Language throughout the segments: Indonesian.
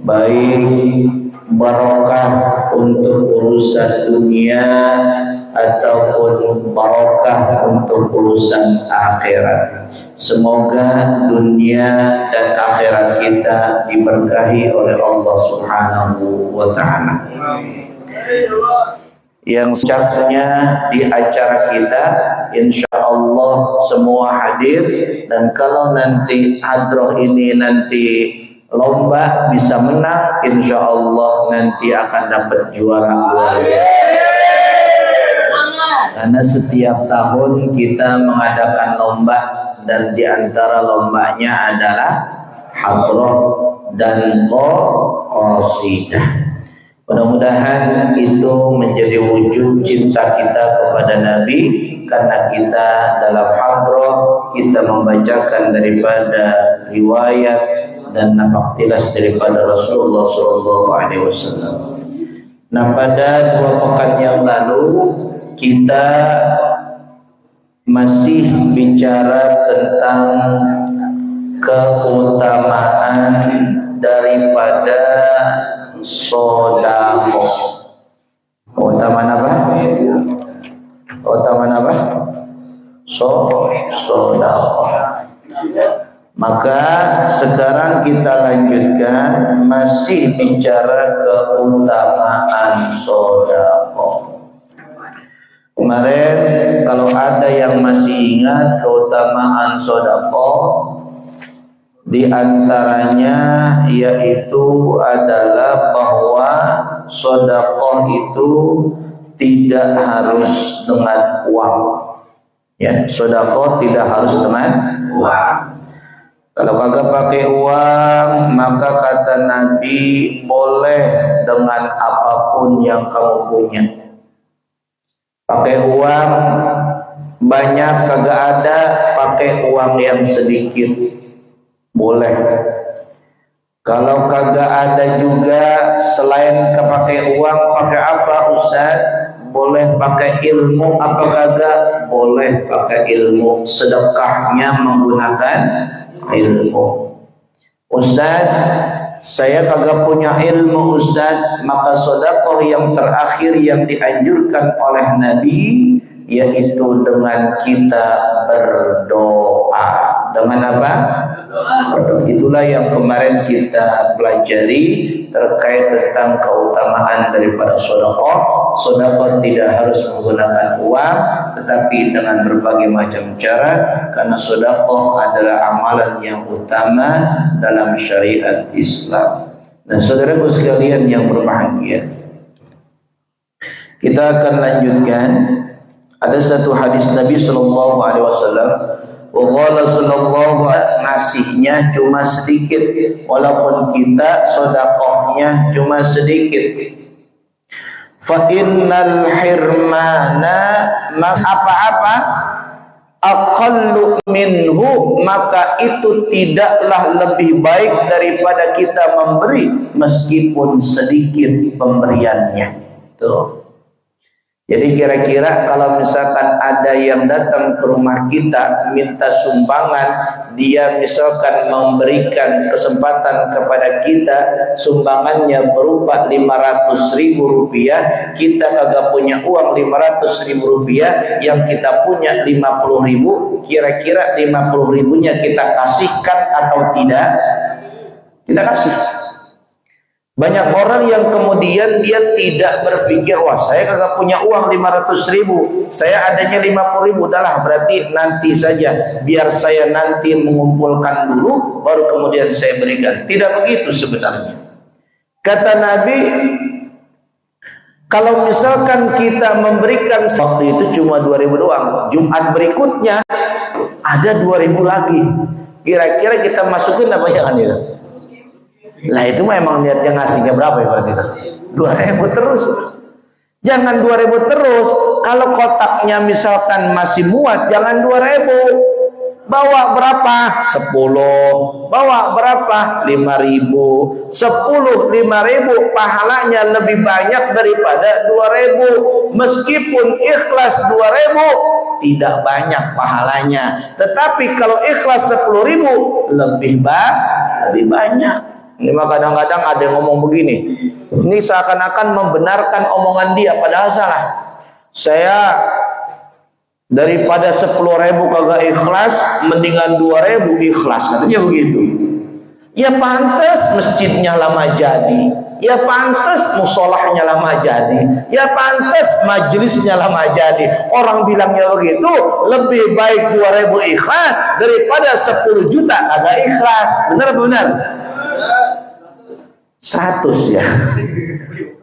baik barokah untuk urusan dunia ataupun barokah untuk urusan akhirat. Semoga dunia dan akhirat kita diberkahi oleh Allah Subhanahu wa ta'ala. Yang sejatinya di acara kita insya Allah semua hadir, dan kalau nanti hadroh ini nanti lomba bisa menang, insya Allah nanti akan dapat juara luar biasa. Karena setiap tahun kita mengadakan lomba, dan di antara lombanya adalah hadroh dan qasidah. Mudah-mudahan itu menjadi wujud cinta kita kepada Nabi, karena kita dalam hadroh kita membacakan daripada riwayat dan napaktilas daripada Rasulullah SAW. Nah, pada 2 pekan yang lalu kita masih bicara tentang keutamaan daripada sedekah. Keutamaan apa? Keutamaan apa? Sedekah. Maka sekarang kita lanjutkan masih bicara keutamaan sedekah. Kemarin kalau ada yang masih ingat keutamaan sedekah, di antaranya yaitu adalah bahwa sedekah itu tidak harus dengan uang. Ya, sedekah tidak harus dengan uang. Kalau kagak pakai uang, maka kata Nabi boleh dengan apapun yang kamu punya. Pakai uang banyak kagak ada, pakai uang yang sedikit boleh. Kalau kagak ada juga selain kepakai uang, pakai apa Ustaz? Boleh pakai ilmu apa kagak? Boleh pakai ilmu. Sedekahnya menggunakan ilmu. Ustaz, saya kagak punya ilmu Ustaz, maka sedekah yang terakhir yang dianjurkan oleh Nabi yaitu dengan kita berdoa. Dengan apa? Berdoa. Itulah yang kemarin kita pelajari terkait tentang keutamaan daripada sedekah. Sedekah tidak harus menggunakan uang, tetapi dengan berbagai macam cara, karena sedekah adalah amalan yang utama dalam syariat Islam. Dan saudaraku sekalian yang berbahagia, kita akan lanjutkan. Ada satu hadis Nabi sallallahu alaihi wasallam, waqala sallallahu ngasihnya cuma sedikit, walaupun kita sedekahnya cuma sedikit. Fa innal hirmana apa-apa aqallu minhu, maka itu tidaklah lebih baik daripada kita memberi meskipun sedikit pemberiannya. Tuh. Jadi kira-kira kalau misalkan ada yang datang ke rumah kita minta sumbangan, dia misalkan memberikan kesempatan kepada kita, sumbangannya berupa 500.000 rupiah, kita kagak punya uang 500.000 rupiah, yang kita punya 50.000, kira-kira 50.000-nya kita kasihkan atau tidak? Kita kasih. Banyak orang yang kemudian dia tidak berpikir, wah saya kagak punya uang 500.000, saya adanya 50.000, udahlah berarti nanti saja, biar saya nanti mengumpulkan dulu baru kemudian saya berikan. Tidak begitu sebenarnya. Kata Nabi, kalau misalkan kita memberikan waktu itu cuma 2.000 doang, Jumat berikutnya ada 2.000 lagi, kira-kira kita masukin apa jangan ya? Lah itu memang niatnya ngasihnya berapa ya berarti itu? 2.000 terus. Jangan 2.000 terus. Kalau kotaknya misalkan masih muat, jangan 2.000. Bawa berapa? 10. Bawa berapa? 5.000. 10 5.000 pahalanya lebih banyak daripada 2.000. Meskipun ikhlas 2.000 tidak banyak pahalanya. Tetapi kalau ikhlas 10.000 lebih banyak. Ini mah kadang-kadang ada yang ngomong begini. Ini seakan-akan membenarkan omongan dia, padahal salah. Saya daripada 10.000 kagak ikhlas, mendingan 2.000 ikhlas, katanya begitu. Ya pantas masjidnya lama jadi, ya pantas musolahnya lama jadi, ya pantas majelisnya lama jadi. Orang bilangnya begitu, lebih baik 2.000 ikhlas daripada 10 juta kagak ikhlas. Benar benar? 100 ya.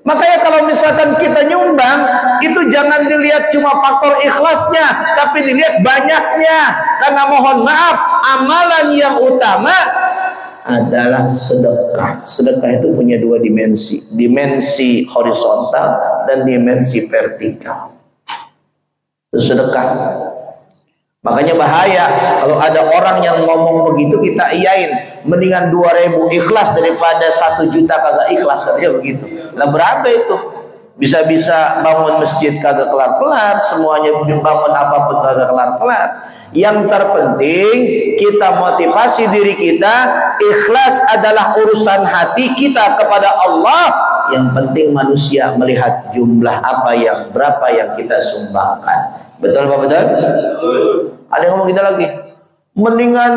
Makanya kalau misalkan kita nyumbang, itu jangan dilihat cuma faktor ikhlasnya, tapi dilihat banyaknya. Karena mohon maaf, amalan yang utama adalah sedekah. Sedekah itu punya dua dimensi, dimensi horizontal dan dimensi vertikal. Itu sedekah. Makanya bahaya kalau ada orang yang ngomong begitu kita iyain, mendingan 2.000 ikhlas daripada 1 juta kagak ikhlas, katanya begitu. Lah berapa itu? Bisa-bisa bangun masjid kagak kelar-kelar, semuanya bangun apapun kagak kelar-kelar. Yang terpenting kita motivasi diri kita, ikhlas adalah urusan hati kita kepada Allah. Yang penting manusia melihat jumlah berapa yang kita sumbangkan. Betul Pak, betul? Ada yang ngomong kita lagi, mendingan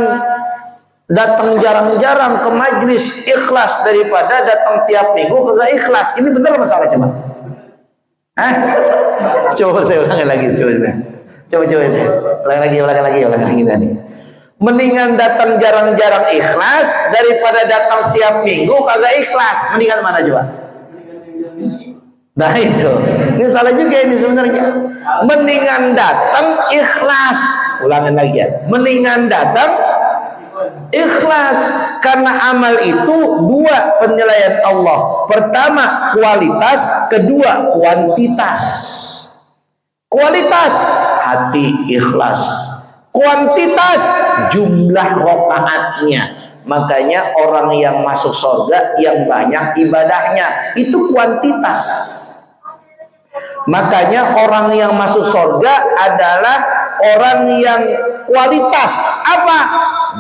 datang jarang-jarang ke majlis ikhlas daripada datang tiap minggu kagak ikhlas. Ini benar masalah coba? Coba saya ulangi lagi, coba ini. Ulangi lagi tadi. Mendingan datang jarang-jarang ikhlas daripada datang tiap minggu kagak ikhlas. Mendingan mana coba? Nah itu, ini salah juga ini sebenarnya. Mendingan datang ikhlas. Ulangan lagi ya. Mendingan datang ikhlas, karena amal itu dua penilaian Allah. Pertama kualitas, kedua kuantitas. Kualitas hati ikhlas, kuantitas jumlah rakaatnya. Makanya orang yang masuk surga yang banyak ibadahnya, itu kuantitas. Makanya orang yang masuk surga adalah orang yang kualitas. Apa?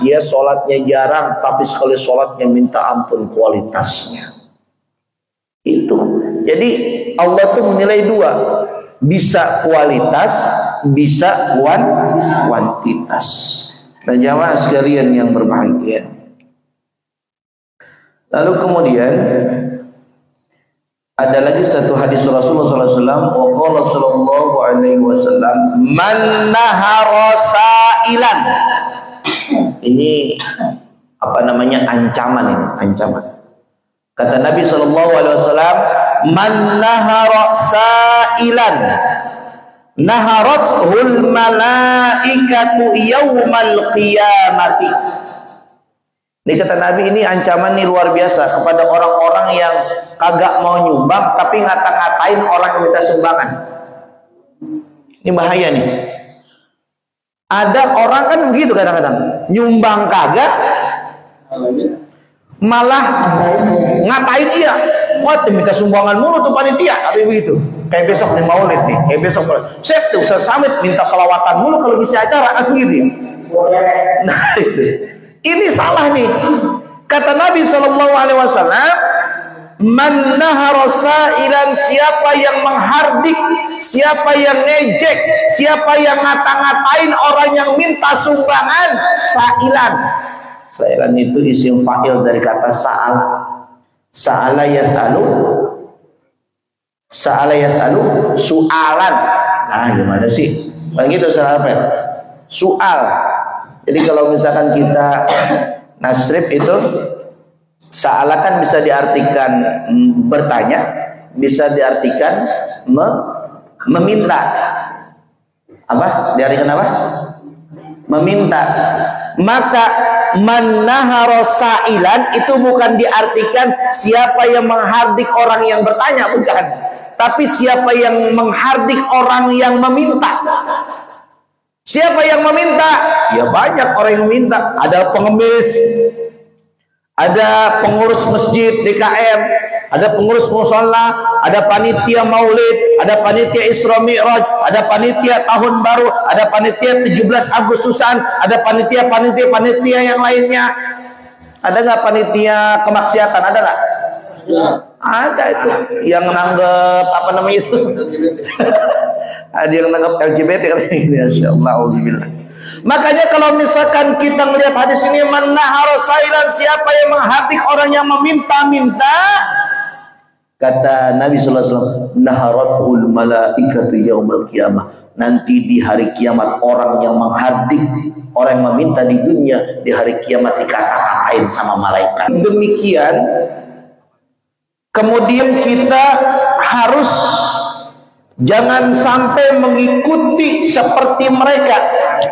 Dia sholatnya jarang, tapi sekali sholatnya minta ampun kualitasnya. Itu. Jadi Allah tuh menilai dua, bisa kualitas, bisa kuantitas. Nah jamaah sekalian yang berbahagia. Lalu kemudian ada lagi satu hadis Rasulullah SAW. Waqala sallallahu alaihi wasallam, man nahara sa'ilan. Ini ancaman ini, ancaman. Kata Nabi sallallahu alaihi wasallam, man nahara sa'ilan naharathul malaikatu yaumal qiyamati. Ini kata Nabi, ini ancaman nih luar biasa kepada orang-orang yang kagak mau nyumbang tapi ngata-ngatain orang yang minta sumbangan. Ini bahaya nih. Ada orang kan begitu kadang-kadang, nyumbang kagak, malah ngatain dia. Wah, minta sumbangan mulu tuh panitia, atau begitu. Kayak besok nih maulid nih, kayak besok saya tuh Ustaz Samit minta selawatan mulu kalau ngisi acara, kan gitu ya. Nah itu. Ini salah nih. Kata Nabi SAW, man nahara sa'ilan, siapa yang menghardik, siapa yang ngejek, siapa yang ngata-ngatain orang yang minta sumbangan, sa'ilan. Sa'ilan itu isim fa'il dari kata sa'ala. Sa'ala yas'alu, sa'ala yas'alu, su'alan. Nah gimana sih? Begitu salah apa? Su'al. Jadi kalau misalkan kita nasrib itu sa'ala kan bisa diartikan bertanya, bisa diartikan meminta. Apa? Diartikan apa? Meminta. Maka man nahara sa'ilan itu bukan diartikan siapa yang menghardik orang yang bertanya, bukan. Tapi siapa yang menghardik orang yang meminta. Siapa yang meminta? Ya banyak orang yang meminta. Ada pengemis, ada pengurus masjid DKM, ada pengurus musola, ada panitia maulid, ada panitia Isra Mi'raj, ada panitia tahun baru, ada panitia 17 Agustusan, ada panitia yang lainnya. Ada nggak panitia kemaksiatan? Ada nggak? Ada itu yang nanggep apa namanya itu? Ada yang nanggep LGBT katanya. Insyaallah, auzubillah. Makanya kalau misalkan kita melihat hadis ini, man nahara sailan, siapa yang menghardik orang yang meminta-minta, kata Nabi sallallahu alaihi wasallam, naharatul malaikatu yaumil qiyamah. Nanti di hari kiamat orang yang menghardik, orang yang meminta di dunia, di hari kiamat dikata-katain sama malaikat. Demikian. Kemudian kita harus jangan sampai mengikuti seperti mereka,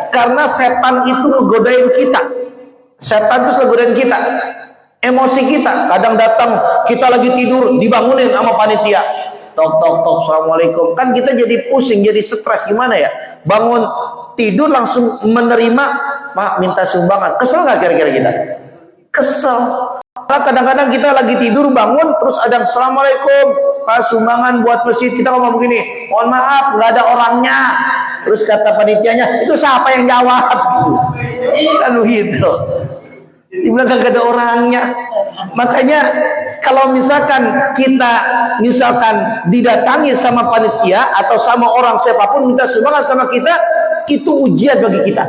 karena setan itu ngegodain kita. Setan itu ngegodain kita, emosi kita. Kadang datang, kita lagi tidur, dibangunin sama panitia. Tok tok tok, assalamualaikum. Kan kita jadi pusing, jadi stres. Gimana ya? Bangun tidur langsung menerima, Pak minta sumbangan. Kesel nggak kira-kira kita? Kesel. Kadang-kadang kita lagi tidur bangun terus ada assalamualaikum Pak, sumbangan buat masjid. Kita ngomong begini, mohon maaf nggak ada orangnya. Terus kata panitianya, itu siapa yang jawab gitu. Kan begitu. Dibilang nggak ada orangnya. Makanya kalau misalkan kita didatangi sama panitia atau sama orang siapapun minta sumbangan sama kita, itu ujian bagi kita.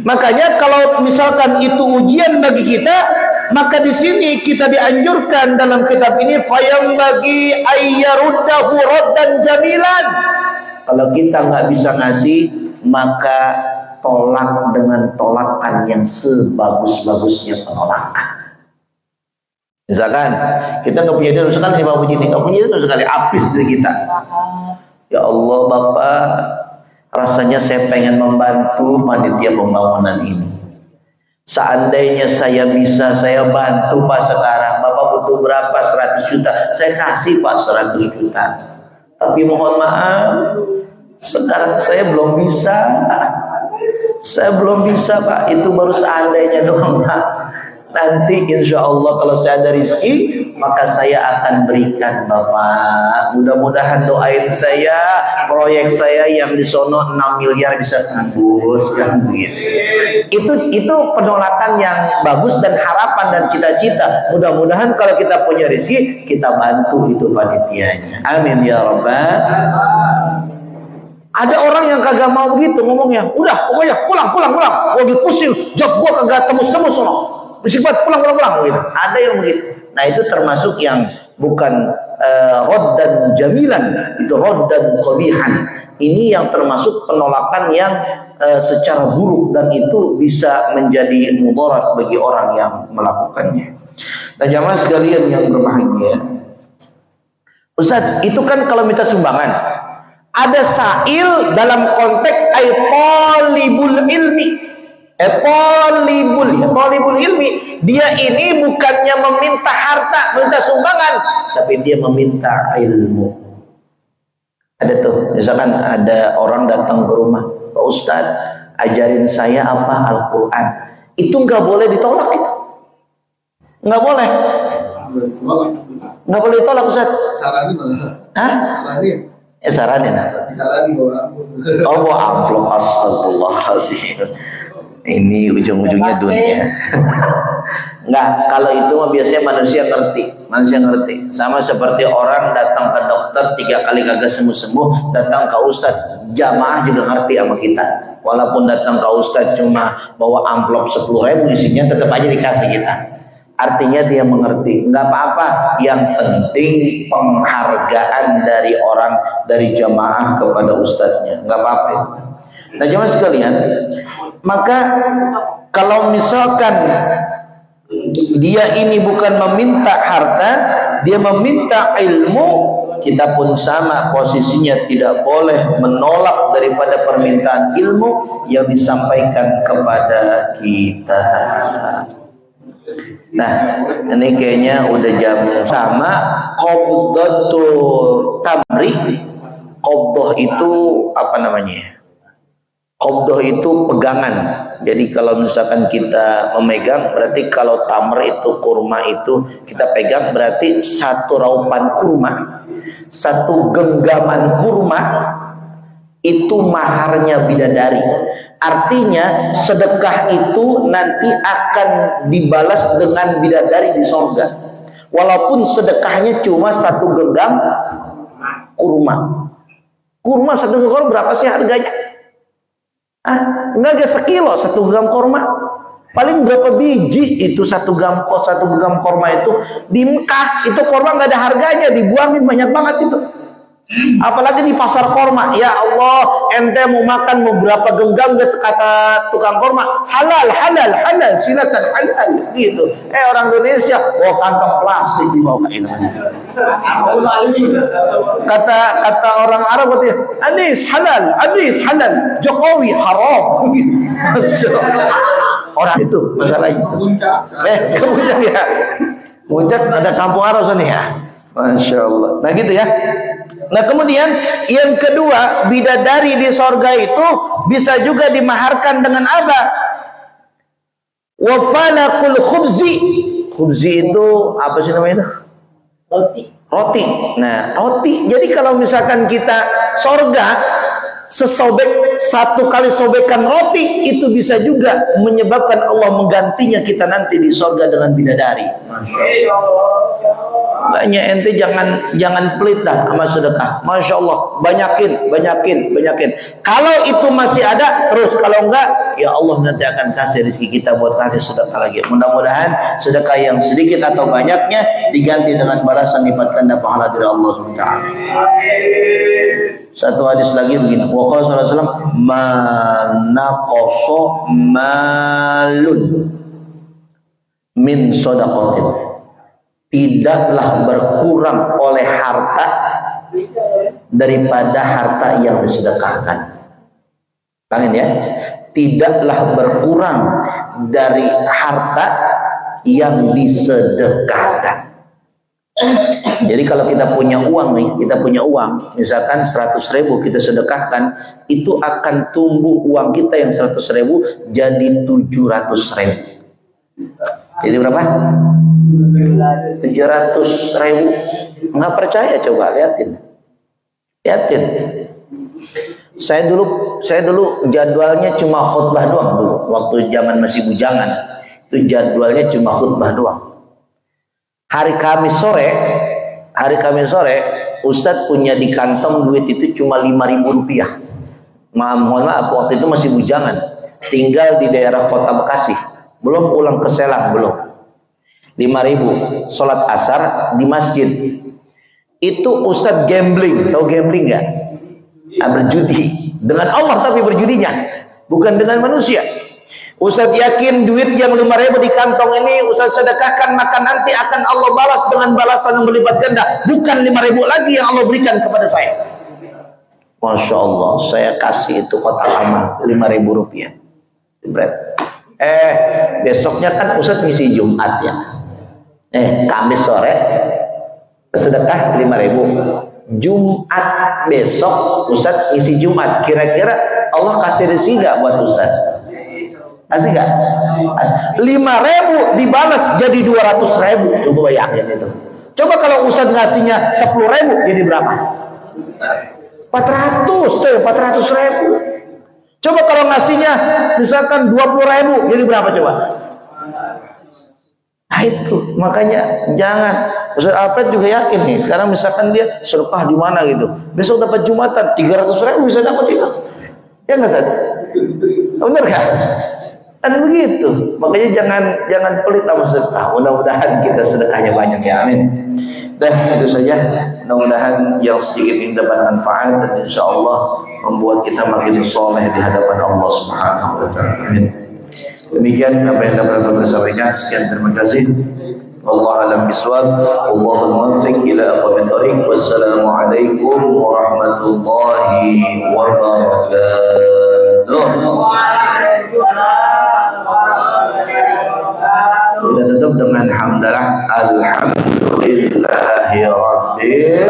Makanya kalau misalkan itu ujian bagi kita, maka di sini kita dianjurkan dalam kitab ini, fayam bagi ayyaruddahu raddan jamilan. Kalau kita nggak bisa ngasih, maka tolak dengan tolakan yang sebagus-bagusnya penolakan. Misalkan kita nggak punya duit sekali, Pak Puji, nggak punya duit sekali, habis dari kita. Ya Allah Bapak, rasanya saya pengen membantu panitia pembangunan ini. Seandainya saya bisa, saya bantu Pak sekarang. Bapak butuh berapa? 100 juta. Saya kasih Pak 100 juta. Tapi mohon maaf, sekarang saya belum bisa. Saya belum bisa Pak. Itu baru seandainya doang Pak. Nanti insya Allah kalau saya ada rezeki, maka saya akan berikan Bapak. Mudah-mudahan doain saya, proyek saya yang di sono 6 miliar bisa tembus kan gitu. Itu penolakan yang bagus dan harapan dan cita-cita. Mudah-mudahan kalau kita punya rezeki, kita bantu itu panitianya. Amin ya Rabbal. Ada orang yang kagak mau begitu ngomongnya. Udah, pokoknya pulang. Gua lagi pusing, job gua kagak tembus-tembus sono. Berisik banget, pulang gitu. Ada yang begitu. Nah, itu termasuk yang bukan roddan jamilan, itu roddan qabihan. Ini yang termasuk penolakan yang secara buruk, dan itu bisa menjadi mudarat bagi orang yang melakukannya. Nah, jamaah sekalian yang berbahagia, Ustaz, itu kan kalau minta sumbangan ada sa'il dalam konteks talibul ilmi. Talibul ilmi, dia ini bukannya meminta harta, minta sumbangan, tapi dia meminta ilmu. Ada tuh, misalkan ada orang datang ke rumah, Pak Ustadz, ajarin saya apa Al-Quran. Itu nggak boleh ditolak itu. Nggak boleh. Nggak boleh ditolak Ustadz. Saranin malah. Hah? Saranin. Saranin. Disaranin bawa amplop. Oh, bawa amplop. Astagfirullahaladzim. Ini ujung-ujungnya dunia. Enggak, kalau itu mah biasanya manusia ngerti. Sama seperti orang datang ke dokter 3 kali kagak sembuh-sembuh, datang ke ustadz, jamaah juga ngerti sama kita. Walaupun datang ke ustadz cuma bawa amplop 10.000 isinya, tetap aja dikasih kita. Artinya dia mengerti. Enggak apa-apa, yang penting penghargaan dari orang, dari jamaah kepada ustadznya. Enggak apa-apa itu. Nah, jemaah sekalian, maka kalau misalkan dia ini bukan meminta harta, dia meminta ilmu, kita pun sama posisinya, tidak boleh menolak daripada permintaan ilmu yang disampaikan kepada kita. Nah, ini kayaknya udah jam sama. Qabdatul tamri, qabdah itu apa namanya? Qabdah itu pegangan. Jadi kalau misalkan kita memegang, berarti kalau tamr itu kurma itu kita pegang, berarti satu raupan kurma, satu genggaman kurma itu maharnya bidadari. Artinya sedekah itu nanti akan dibalas dengan bidadari di sorga. Walaupun sedekahnya cuma 1 genggam kurma. Kurma 1 genggam kurma berapa sih harganya? Enggak 1 kilo 1 genggam kurma. Paling berapa biji itu 1 genggam kurma itu. Di Mekah itu kurma nggak ada harganya, dibuangin banyak banget itu. Apalagi di pasar kurma, ya Allah, ente mau makan mau berapa genggam, kata tukang kurma, halal, silakan halal, gitu. Orang Indonesia bawa kantong plastik dibawa ini. Kata orang Arab katanya, Anis halal, Jokowi haram. Orang itu masalah itu. Kemudian ya, Puncak ada kampung Arab sana ya. Masya Allah. Nah gitu ya. Nah kemudian yang kedua, bidadari di sorga itu bisa juga dimaharkan dengan apa? Wafalakul khubzi. Khubzi itu apa sih namanya? Roti. Nah roti. Jadi kalau misalkan kita sorga sesobek 1 kali sobekan roti itu bisa juga menyebabkan Allah menggantinya kita nanti di sorga dengan bidadari. Masya Allah. Makanya ente jangan pelit dah sama sedekah. Masya Allah, banyakin. Kalau itu masih ada terus, kalau enggak ya Allah nanti akan kasih rezeki kita buat kasih sedekah lagi. Mudah-mudahan sedekah yang sedikit atau banyaknya diganti dengan balasan lipat ganda pahala dari Allah SWT. Satu hadis lagi begini, waqala sallallahu alaihi wasallam, manaqasa malun min shadaqatin. Tidaklah berkurang oleh harta daripada harta yang disedekahkan. Paham ya? Tidaklah berkurang dari harta yang disedekahkan. Jadi kalau kita punya uang nih, misalkan 100.000 kita sedekahkan, itu akan tumbuh uang kita yang 100.000 jadi 700.000. Jadi berapa? 700.000. Nggak percaya, coba liatin. Saya dulu jadwalnya cuma khutbah doang dulu. Waktu zaman masih bujangan, itu jadwalnya cuma khutbah doang. Hari Kamis sore, Ustadz punya di kantong duit itu cuma 5.000 rupiah. Mohon maaf, waktu itu masih bujangan, tinggal di daerah Kota Bekasi. Belum pulang ke Selang, belum. 5.000, sholat asar di masjid. Itu Ustadz gambling, tahu gambling nggak? Berjudi dengan Allah, tapi berjudinya bukan dengan manusia. Ustadz yakin duit yang 5.000 di kantong ini Ustadz sedekahkan, maka nanti akan Allah balas dengan balasan yang berlipat ganda, bukan 5.000 lagi yang Allah berikan kepada saya. Masya Allah, saya kasih itu kotak amal 5.000 rupiah. Besoknya kan Ustadz ngisi Jumat ya. Kamis sore sedekah 5.000. Jumat besok Ustadz ngisi Jumat. Kira-kira Allah kasih rezeki nggak buat Ustadz? Kasih nggak? 5.000 dibalas jadi 200.000. Coba bayangin itu. Coba kalau Ustadz ngasihnya 10.000 jadi berapa? 400.000. Coba kalau ngasihnya misalkan 20.000 jadi berapa coba? Nah itu makanya jangan. Ustaz Alfred juga yakin nih. Sekarang misalkan dia sedekah di mana gitu, besok dapat Jumatan 300.000 bisa dapat itu. Ya nggak Ustaz? Benar kan? Kan begitu. Makanya jangan pelit sama sedekah. Mudah-mudahan kita sedekahnya banyak ya. Amin. Dah itu saja. Mudah-mudahan yang sedikit ini dapat manfaat dan insya Allah membuat kita makin soleh di hadapan Allah Subhanahu wa Ta'ala. Amin. Demikian apa yang dapat saya sampaikan. Sekian, terima kasih. Wallahu a'lam bishawab. Wallahul muwaffiq ila aqwamit thoriq. Wassalamualaikum warahmatullahi wabarakatuh. Kita tutup dengan hamdalah. Alhamdulillahi rabbil alamin.